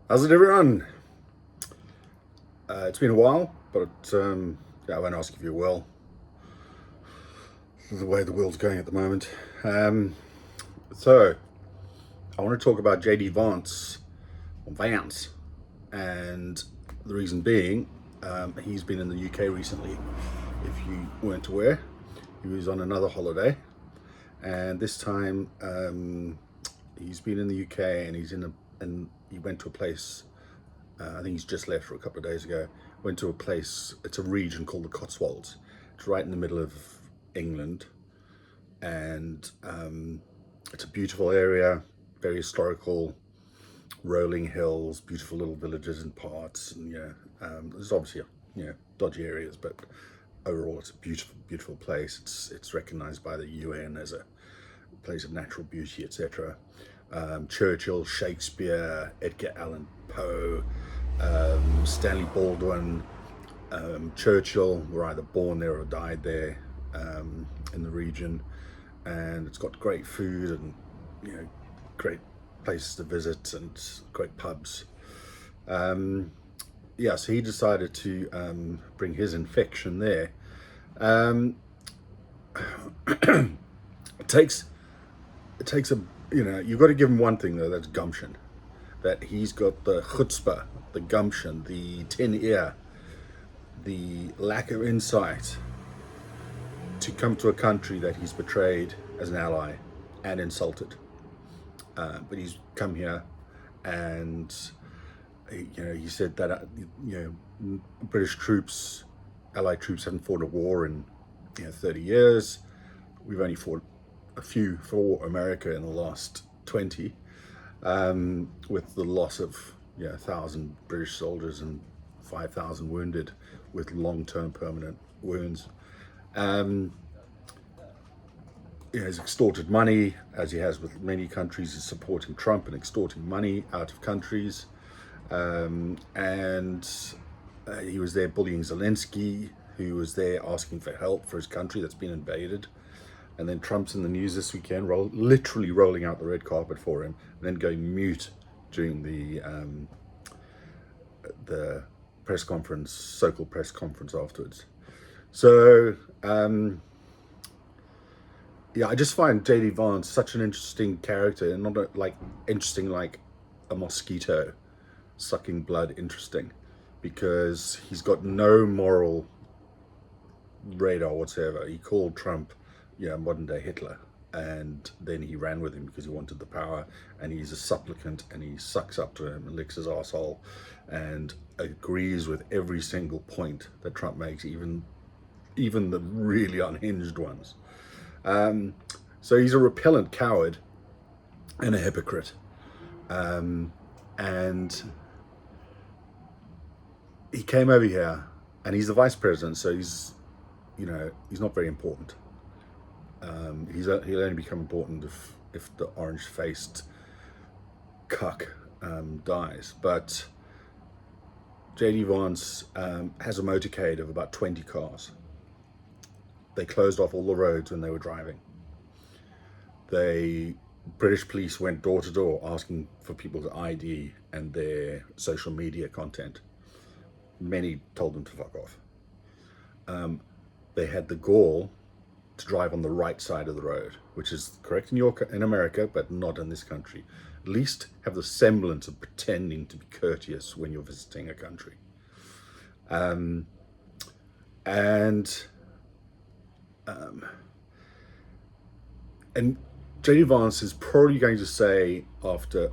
How's it, everyone? It's been a while, but yeah, I won't ask if you're well. The way the world's going at the moment. So, I want to talk about JD Vance, or Vance, and the reason being, he's been in the UK recently. If you weren't aware, he was on another holiday, and this time he's been in the UK, and he went to a place. I think he's just left for a couple of days ago. Went to a place. It's a region called the Cotswolds. It's right in the middle of England, and it's a beautiful area, very historical, rolling hills, beautiful little villages and parts, and there's obviously dodgy areas, but overall it's a beautiful, beautiful place. It's recognised by the UN as a place of natural beauty, etc. Churchill, Shakespeare, Edgar Allan Poe, Stanley Baldwin, Churchill were either born there or died there, in the region, and it's got great food and great places to visit and great pubs. So he decided to bring his infection there. It takes a you've got to give him one thing though, that's gumption. That he's got the chutzpah, the gumption, the tin ear, the lack of insight to come to a country that he's betrayed as an ally and insulted. But he's come here, and he said that British troops, Allied troops, haven't fought a war in 30 years. We've only fought a few for America in the last 20, with the loss of 1,000 British soldiers and 5,000 wounded with long-term permanent wounds. He's extorted money, as he has with many countries. He's supporting Trump and extorting money out of countries. And he was there bullying Zelensky, who was there asking for help for his country that's been invaded. And then Trump's in the news this weekend, literally rolling out the red carpet for him, and then going mute during the press conference, so-called press conference afterwards. So, I just find JD Vance such an interesting character, and not interesting like a mosquito sucking blood interesting, because he's got no moral radar whatsoever. He called Trump modern day Hitler, and then he ran with him because he wanted the power, and he's a supplicant, and he sucks up to him and licks his asshole and agrees with every single point that Trump makes, even the really unhinged ones. So he's a repellent coward and a hypocrite, and he came over here, and he's the vice president, so he's not very important. He'll only become important if the orange-faced cuck dies. But JD Vance has a motorcade of about 20 cars. They closed off all the roads when they were driving. British police went door to door asking for people's ID and their social media content. Many told them to fuck off. They had the gall to drive on the right side of the road, which is correct in America, but not in this country. At least have the semblance of pretending to be courteous when you're visiting a country. And JD Vance is probably going to say, after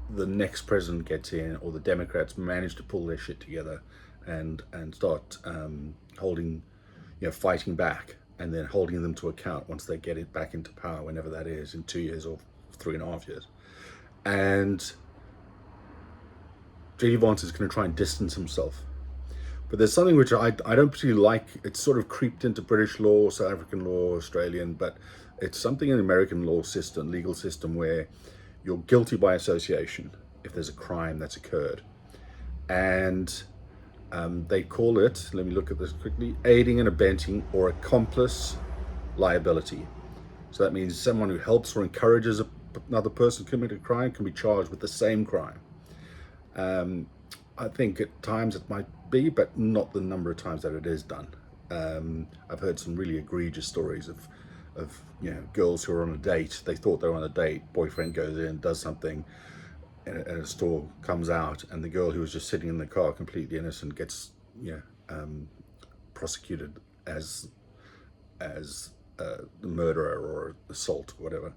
the next president gets in, or the Democrats manage to pull their shit together and start fighting back, and then holding them to account once they get it back into power, whenever that is, in 2 years or 3.5 years. And JD Vance is going to try and distance himself. But there's something which I don't particularly like. It's sort of creeped into British law, South African law, Australian, but it's something in the American legal system, where you're guilty by association if there's a crime that's occurred. And they call it, let me look at this quickly, aiding and abetting or accomplice liability. So that means someone who helps or encourages another person to commit a crime can be charged with the same crime. I think at times it might be, but not the number of times that it is done. I've heard some really egregious stories of girls who are on a date. They thought they were on a date. Boyfriend goes in, does something at a store, comes out, and the girl who was just sitting in the car, completely innocent, gets prosecuted as the murderer or assault, whatever.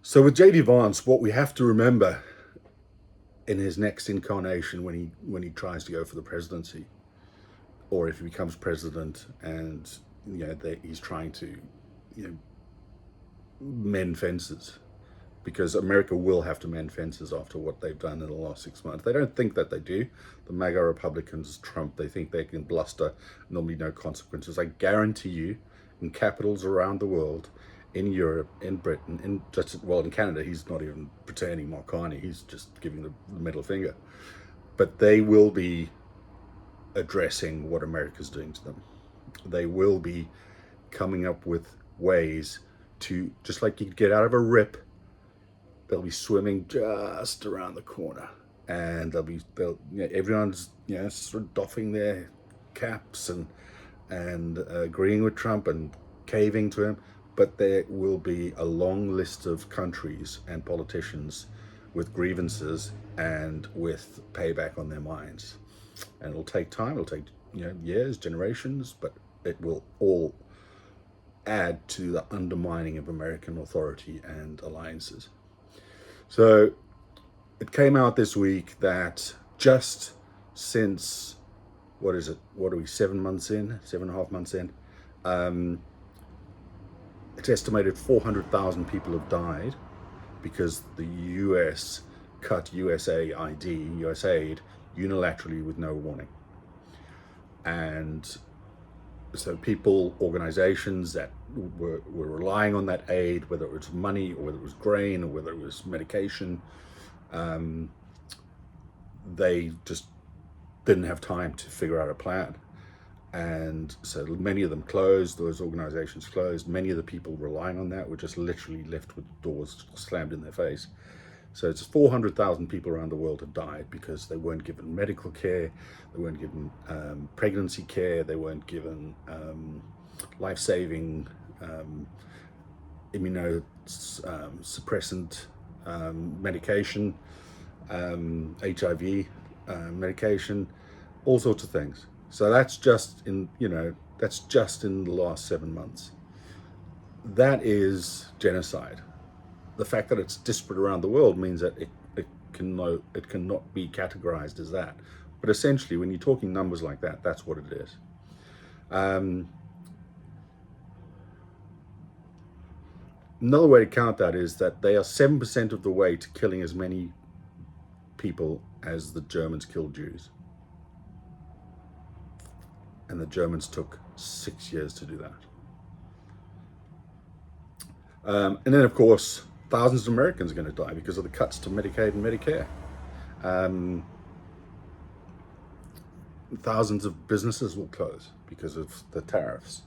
So with JD Vance, what we have to remember in his next incarnation, when he tries to go for the presidency, or if he becomes president, and he's trying to mend fences, because America will have to mend fences after what they've done in the last 6 months. They don't think that they do. The MAGA Republicans, Trump, they think they can bluster, normally no consequences. I guarantee you, in capitals around the world, in Europe, in Britain, in Canada, he's not even pretending Mark Carney, he's just giving the middle finger. But they will be addressing what America's doing to them. They will be coming up with ways to, just like you get out of a rip, they'll be swimming just around the corner, and everyone's sort of doffing their caps and agreeing with Trump and caving to him. But there will be a long list of countries and politicians with grievances and with payback on their minds, and it'll take time. It'll take years, generations, but it will all add to the undermining of American authority and alliances. So it came out this week that just since, what are we, 7 months in, 7.5 months in, it's estimated 400,000 people have died because the US cut USAID unilaterally with no warning. And so people, organizations that were relying on that aid, whether it was money or whether it was grain or whether it was medication, they just didn't have time to figure out a plan. And so many of them closed, those organizations closed. Many of the people relying on that were just literally left with doors slammed in their face. So it's 400,000 people around the world have died because they weren't given medical care, they weren't given pregnancy care, they weren't given life-saving immunosuppressant medication, HIV medication, all sorts of things. So that's just in the last 7 months. That is genocide. The fact that it's disparate around the world means that it cannot be categorized as that. But essentially, when you're talking numbers like that, that's what it is. Another way to count that is that they are 7% of the way to killing as many people as the Germans killed Jews. And the Germans took 6 years to do that. And then, of course, thousands of Americans are going to die because of the cuts to Medicaid and Medicare. Thousands of businesses will close because of the tariffs.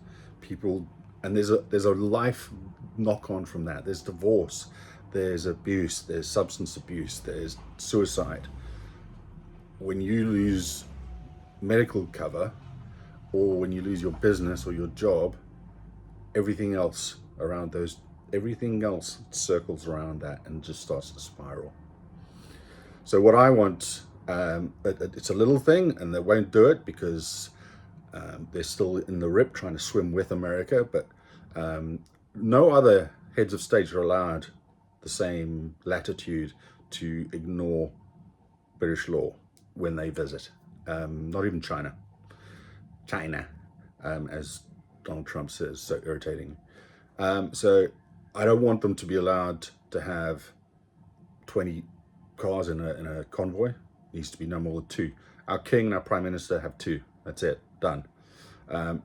And there's a life knock-on from that. There's divorce, there's abuse, there's substance abuse, there's suicide. When you lose medical cover, or when you lose your business or your job, everything else circles around that and just starts to spiral. So what I want, it's a little thing, and they won't do it because they're still in the rip trying to swim with America, but no other heads of state are allowed the same latitude to ignore British law when they visit. Not even China, as Donald Trump says, so irritating. So I don't want them to be allowed to have 20 cars in a convoy. It needs to be no more than 2. Our king and our prime minister have 2. That's it, done.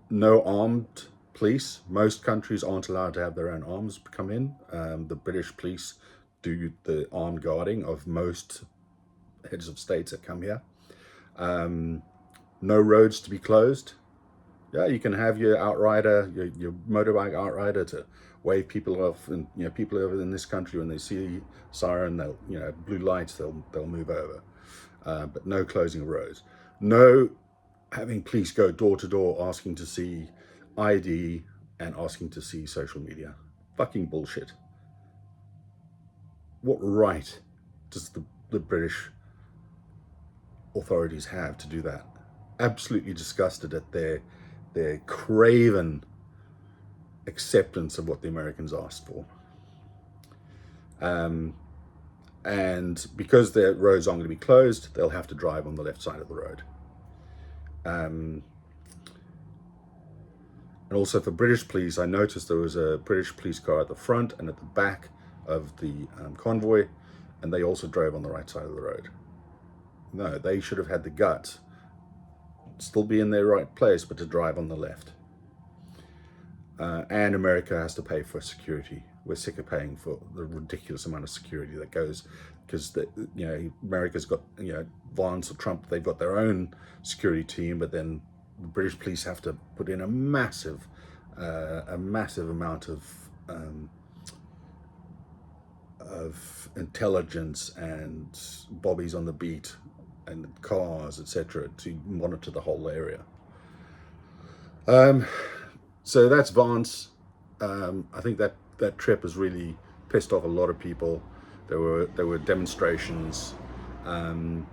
No armed police. Most countries aren't allowed to have their own arms come in. The British police do the armed guarding of most heads of states that come here. No roads to be closed. Yeah, you can have your outrider, your motorbike outrider to wave people off, and people over in this country, when they see siren, they'll blue lights, they'll move over, but no closing of roads, no having police go door to door asking to see ID and asking to see social media. Fucking bullshit. What right does the British authorities have to do that? Absolutely disgusted at their craven acceptance of what the Americans asked for. And because their roads aren't going to be closed, they'll have to drive on the left side of the road. And also for British police, I noticed there was a British police car at the front and at the back of the convoy, and they also drove on the right side of the road. No, they should have had the guts, still be in their right place, but to drive on the left. And America has to pay for security. We're sick of paying for the ridiculous amount of security that goes, because America's got Vance or Trump, they've got their own security team, but then the British police have to put in a massive amount of intelligence and bobbies on the beat and cars, etc., to monitor the whole area. So that's Vance. I think that trip has really pissed off a lot of people. There were demonstrations. I'm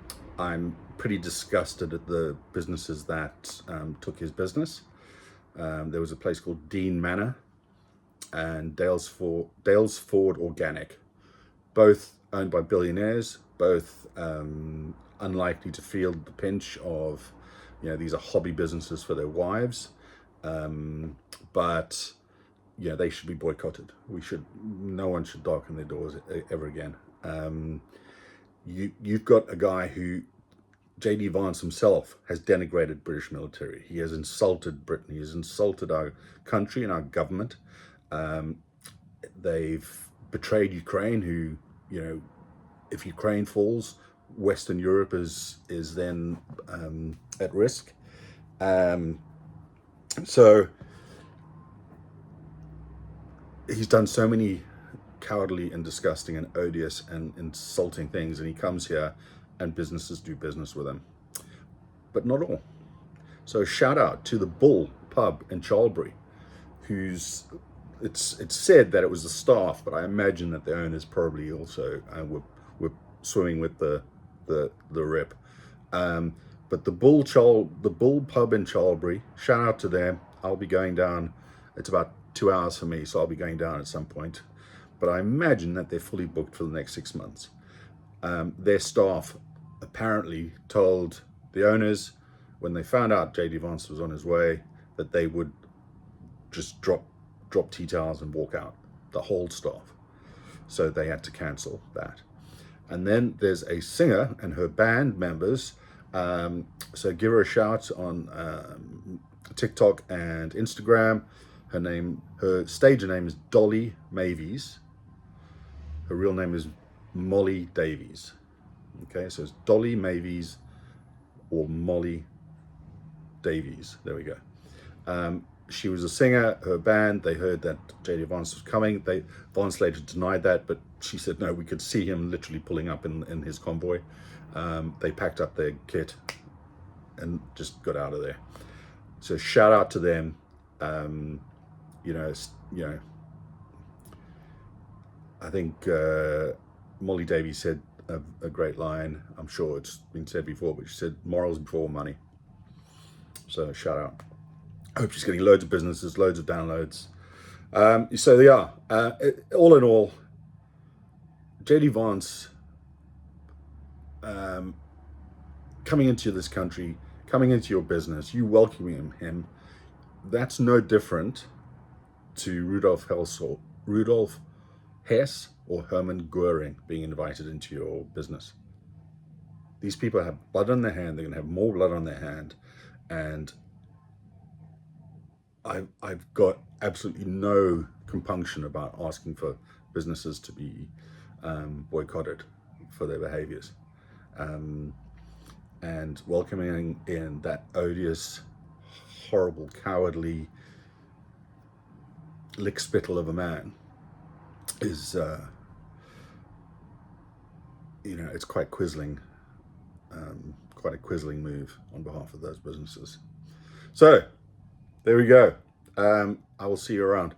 pretty disgusted at the businesses that took his business. There was a place called Dean Manor and Dales Ford Organic, both owned by billionaires, both unlikely to feel the pinch of, these are hobby businesses for their wives. But they should be boycotted. No one should darken their doors ever again. You've got a guy who, JD Vance himself, has denigrated British military. He has insulted Britain. He has insulted our country and our government. They've betrayed Ukraine, who, if Ukraine falls, Western Europe is then at risk. So he's done so many cowardly and disgusting and odious and insulting things, and he comes here and businesses do business with him, but not all. So shout out to the Bull pub in Charlbury, it's said that it was the staff, but I imagine that the owners probably also were swimming with the rip. But the Bull pub in Charlbury, shout out to them. I'll be going down. It's about 2 hours for me, so I'll be going down at some point. But I imagine that they're fully booked for the next 6 months. Their staff apparently told the owners, when they found out JD Vance was on his way, that they would just drop tea towels and walk out, the whole staff. So they had to cancel that. And then there's a singer and her band members. So give her a shout on TikTok and Instagram. Her stage name is Dolly Mavies. Her real name is Molly Davies. Okay, so it's Dolly Mavies or Molly Davies. There we go. She was a singer. Her band, they heard that JD Vance was coming. Vance later denied that, but she said no, we could see him literally pulling up in his convoy. They packed up their kit and just got out of there. So shout out to them. I think Molly Davies said a great line. I'm sure it's been said before, but she said morals before money. So shout out. I hope she's getting loads of businesses, loads of downloads. So they are. All in all, JD Vance coming into this country, coming into your business, you welcoming him, that's no different to Rudolf Hess or Hermann Goering being invited into your business. These people have blood on their hand. They're going to have more blood on their hand. And I've got absolutely no compunction about asking for businesses to be boycotted for their behaviors. And welcoming in that odious, horrible, cowardly lickspittle of a man is, it's quite quisling, quite a quisling move on behalf of those businesses. So there we go. I will see you around.